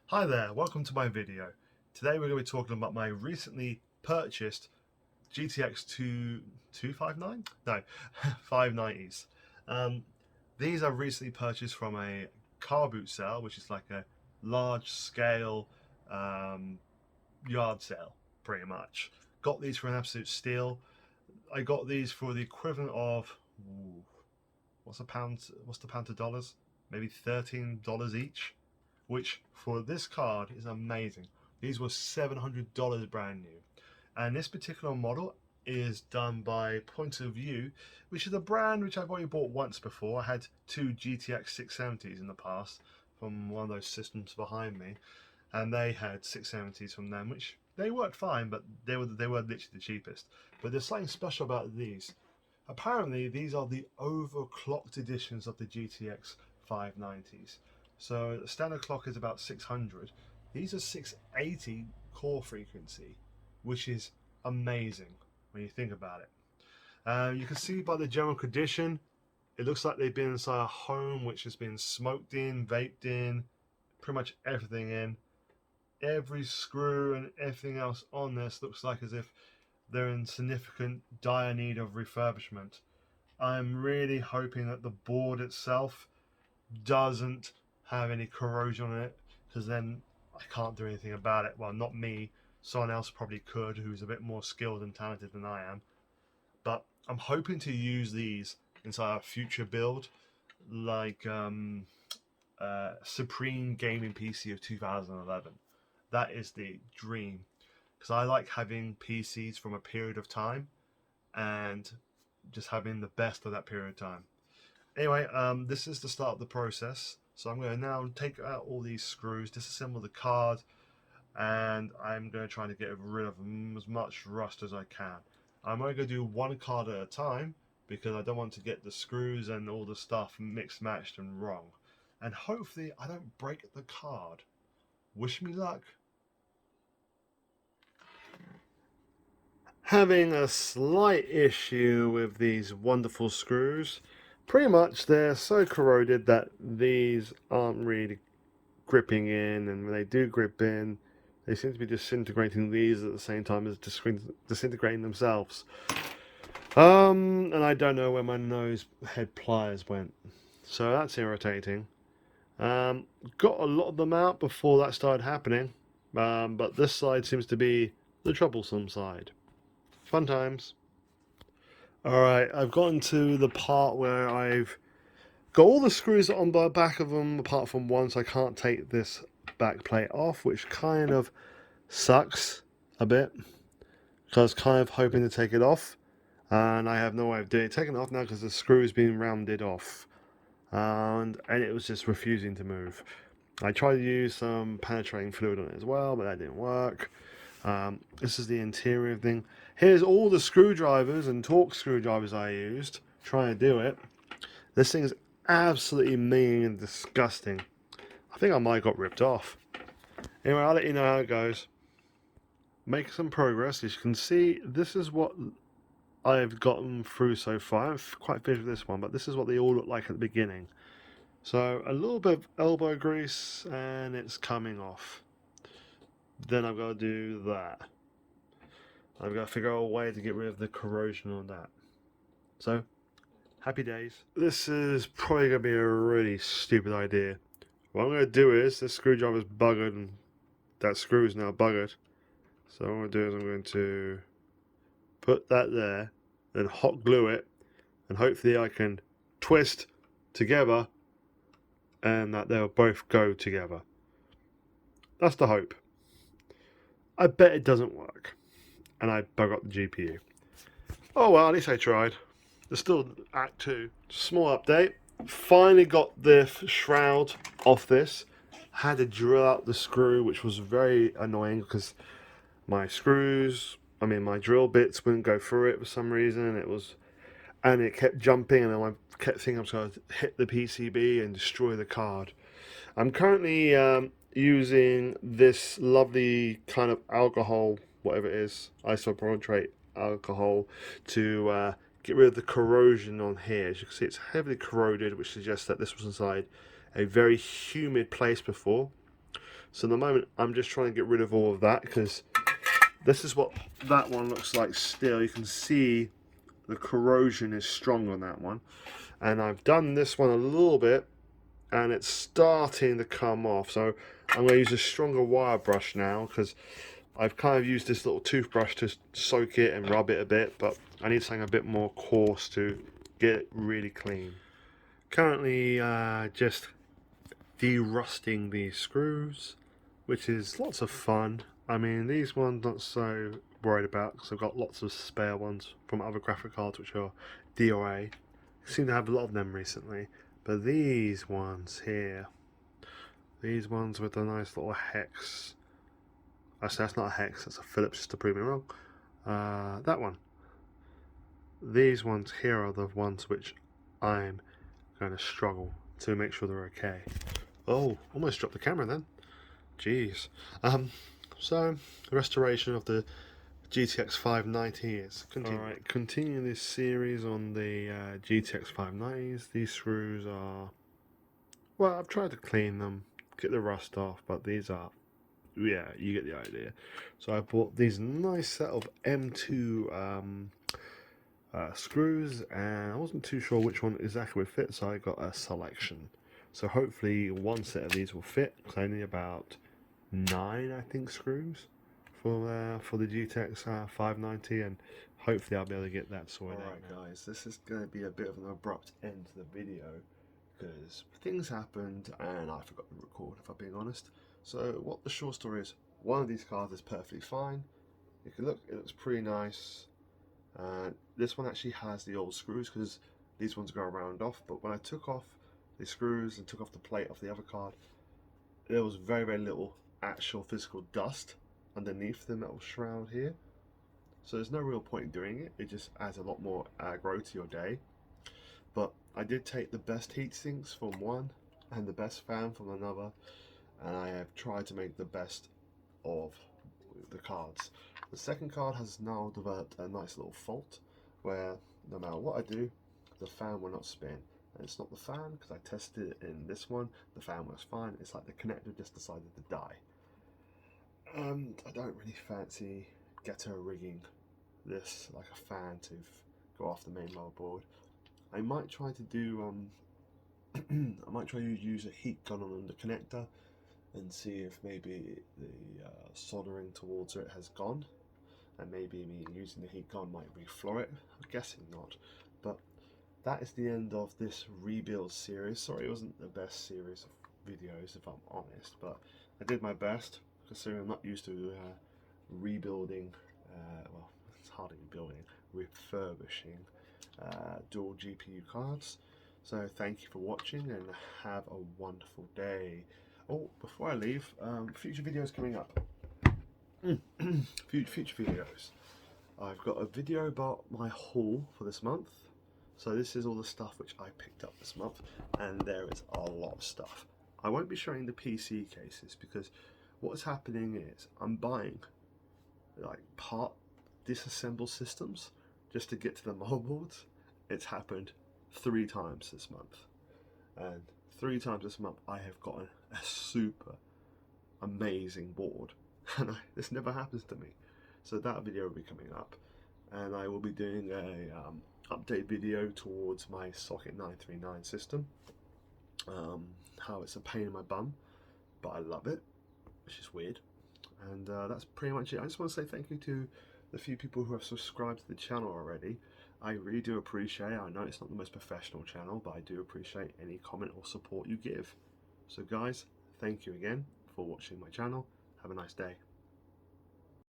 Hi there, welcome to my video. Today we're going to be talking about my recently purchased GTX 259? No, 590s. Um, these I recently purchased from a car boot sale, which is like a large scale um, yard sale, pretty much. Got these for an absolute steal. I got these for the equivalent of, what's a pound? What's the pound to dollars? Maybe $13 each, which for this card is amazing. These were $700 brand new. And this particular model is done by Point of View, which is a brand which I've only bought once before. I had two GTX 670s in the past from one of those systems behind me, and they had 670s from them, which they worked fine, but they were literally the cheapest. But there's something special about these. Apparently, these are the overclocked editions of the GTX 590s. So the standard clock is about 600. These are 680 core frequency, which is amazing when you think about it. You can see by the general condition, it looks like they've been inside a home which has been smoked in, vaped in, pretty much everything in. Every screw and everything else on this looks like as if they're in significant dire need of refurbishment. I'm really hoping that the board itself doesn't have any corrosion on it, because then I can't do anything about it. Well, not me. Someone else probably could, who's a bit more skilled and talented than I am. But I'm hoping to use these inside a future build, like Supreme Gaming PC of 2011. That is the dream, because I like having PCs from a period of time and just having the best of that period of time. Anyway, this is the start of the process. So I'm going to now take out all these screws, disassemble the card, and I'm going to try to get rid of as much rust as I can. I'm only going to do one card at a time because I don't want to get the screws and all the stuff mixed, matched, and wrong. And hopefully I don't break the card. Wish me luck. Having a slight issue with these wonderful screws. Pretty much they're so corroded that these aren't really gripping in, and when they do grip in, they seem to be disintegrating these at the same time as disintegrating themselves. And I don't know where my nose head pliers went, so that's irritating. Got a lot of them out before that started happening, but this side seems to be the troublesome side. Fun times. Alright, I've gotten to the part where I've got all the screws on the back of them apart from one, so I can't take this back plate off, which kind of sucks a bit, because I was kind of hoping to take it off, and I have no way of doing it. Taking it off now because the screw's been rounded off, and it was just refusing to move. I tried to use some penetrating fluid on it as well, but that didn't work. This is the interior thing. Here's all the screwdrivers and Torx screwdrivers I used trying to do it. This thing is absolutely mean and disgusting. I think I might have got ripped off. Anyway, I'll let you know how it goes. Make some progress. As you can see, this is what I've gotten through so far. I'm quite finished with this one, but this is what they all look like at the beginning. So a little bit of elbow grease and it's coming off. Then I've got to do that. I've got to figure out a way to get rid of the corrosion on that. So, happy days. This is probably going to be a really stupid idea. What I'm going to do is, this screwdriver's buggered and that screw is now buggered. So what I'm going to do is I'm going to put that there, then hot glue it, and hopefully I can twist together and that they'll both go together. That's the hope. I bet it doesn't work, and I bug up the GPU. Oh well, at least I tried. There's still Act 2. Small update. Finally got the shroud off this. Had to drill out the screw, which was very annoying because my drill bits wouldn't go through it for some reason. And it kept jumping, and I kept thinking I was going to hit the PCB and destroy the card. I'm currently using this lovely kind of alcohol, whatever it is, isopropyl alcohol, to get rid of the corrosion on here. As you can see, it's heavily corroded, which suggests that this was inside a very humid place before. So at the moment I'm just trying to get rid of all of that, because this is what that one looks like still. You can see the corrosion is strong on that one. And I've done this one a little bit, and it's starting to come off. So I'm going to use a stronger wire brush now, because I've kind of used this little toothbrush to soak it and rub it a bit, but I need something a bit more coarse to get it really clean. Currently just de-rusting these screws, which is lots of fun. I mean, these ones not so worried about, because I've got lots of spare ones from other graphic cards which are DOA. Seem to have a lot of them recently, but these ones here, these ones with the nice little hex. Actually, that's not a hex, that's a Phillips, just to prove me wrong. That one. These ones here are the ones which I'm going to struggle to make sure they're okay. Oh, almost dropped the camera then. Jeez. So the restoration of the GTX 590 is continuing. Alright, continuing this series on the GTX 590s. These screws are, well, I've tried to clean them, get the rust off, but these are, yeah, you get the idea. So I bought these nice set of M2 screws, and I wasn't too sure which one exactly would fit, so I got a selection. So hopefully one set of these will fit, because I need about 9, I think, screws for the GTX 590, and hopefully I'll be able to get that sorted out. Alright guys, this is going to be a bit of an abrupt end to the video, because things happened and I forgot to record, if I'm being honest. So what the short story is, one of these cards is perfectly fine. You can look, it looks pretty nice. This one actually has the old screws, because these ones go round off, but when I took off the screws and took off the plate off the other card, there was very, very little actual physical dust underneath the metal shroud here. So there's no real point in doing it, it just adds a lot more aggro to your day. But I did take the best heat sinks from one and the best fan from another, and I have tried to make the best of the cards. The second card has now developed a nice little fault where no matter what I do, the fan will not spin. And it's not the fan, because I tested it in this one, the fan was fine. It's like the connector just decided to die. And I don't really fancy ghetto rigging this like a fan to go off the main motherboard. I might try to do I might try to use a heat gun on the connector and see if maybe the soldering towards it has gone, and maybe me using the heat gun might reflow it. I'm guessing not, but that is the end of this rebuild series. Sorry it wasn't the best series of videos, if I'm honest, but I did my best, considering I'm not used to rebuilding, well, it's hardly rebuilding, refurbishing dual GPU cards. So thank you for watching and have a wonderful day. Oh, before I leave, future videos coming up. Future videos. I've got a video about my haul for this month. So this is all the stuff which I picked up this month, and there is a lot of stuff. I won't be showing the PC cases, because what's happening is I'm buying like part disassemble systems just to get to the motherboards. It's happened 3 times this month, and 3 times this month I have gotten a super amazing board, and this never happens to me. So that video will be coming up, and I will be doing a update video towards my socket 939 system, how it's a pain in my bum, but I love it, which is weird. And that's pretty much it. I just want to say thank you to the few people who have subscribed to the channel already. I really do appreciate it. I know it's not the most professional channel, but I do appreciate any comment or support you give. So guys, thank you again for watching my channel. Have a nice day.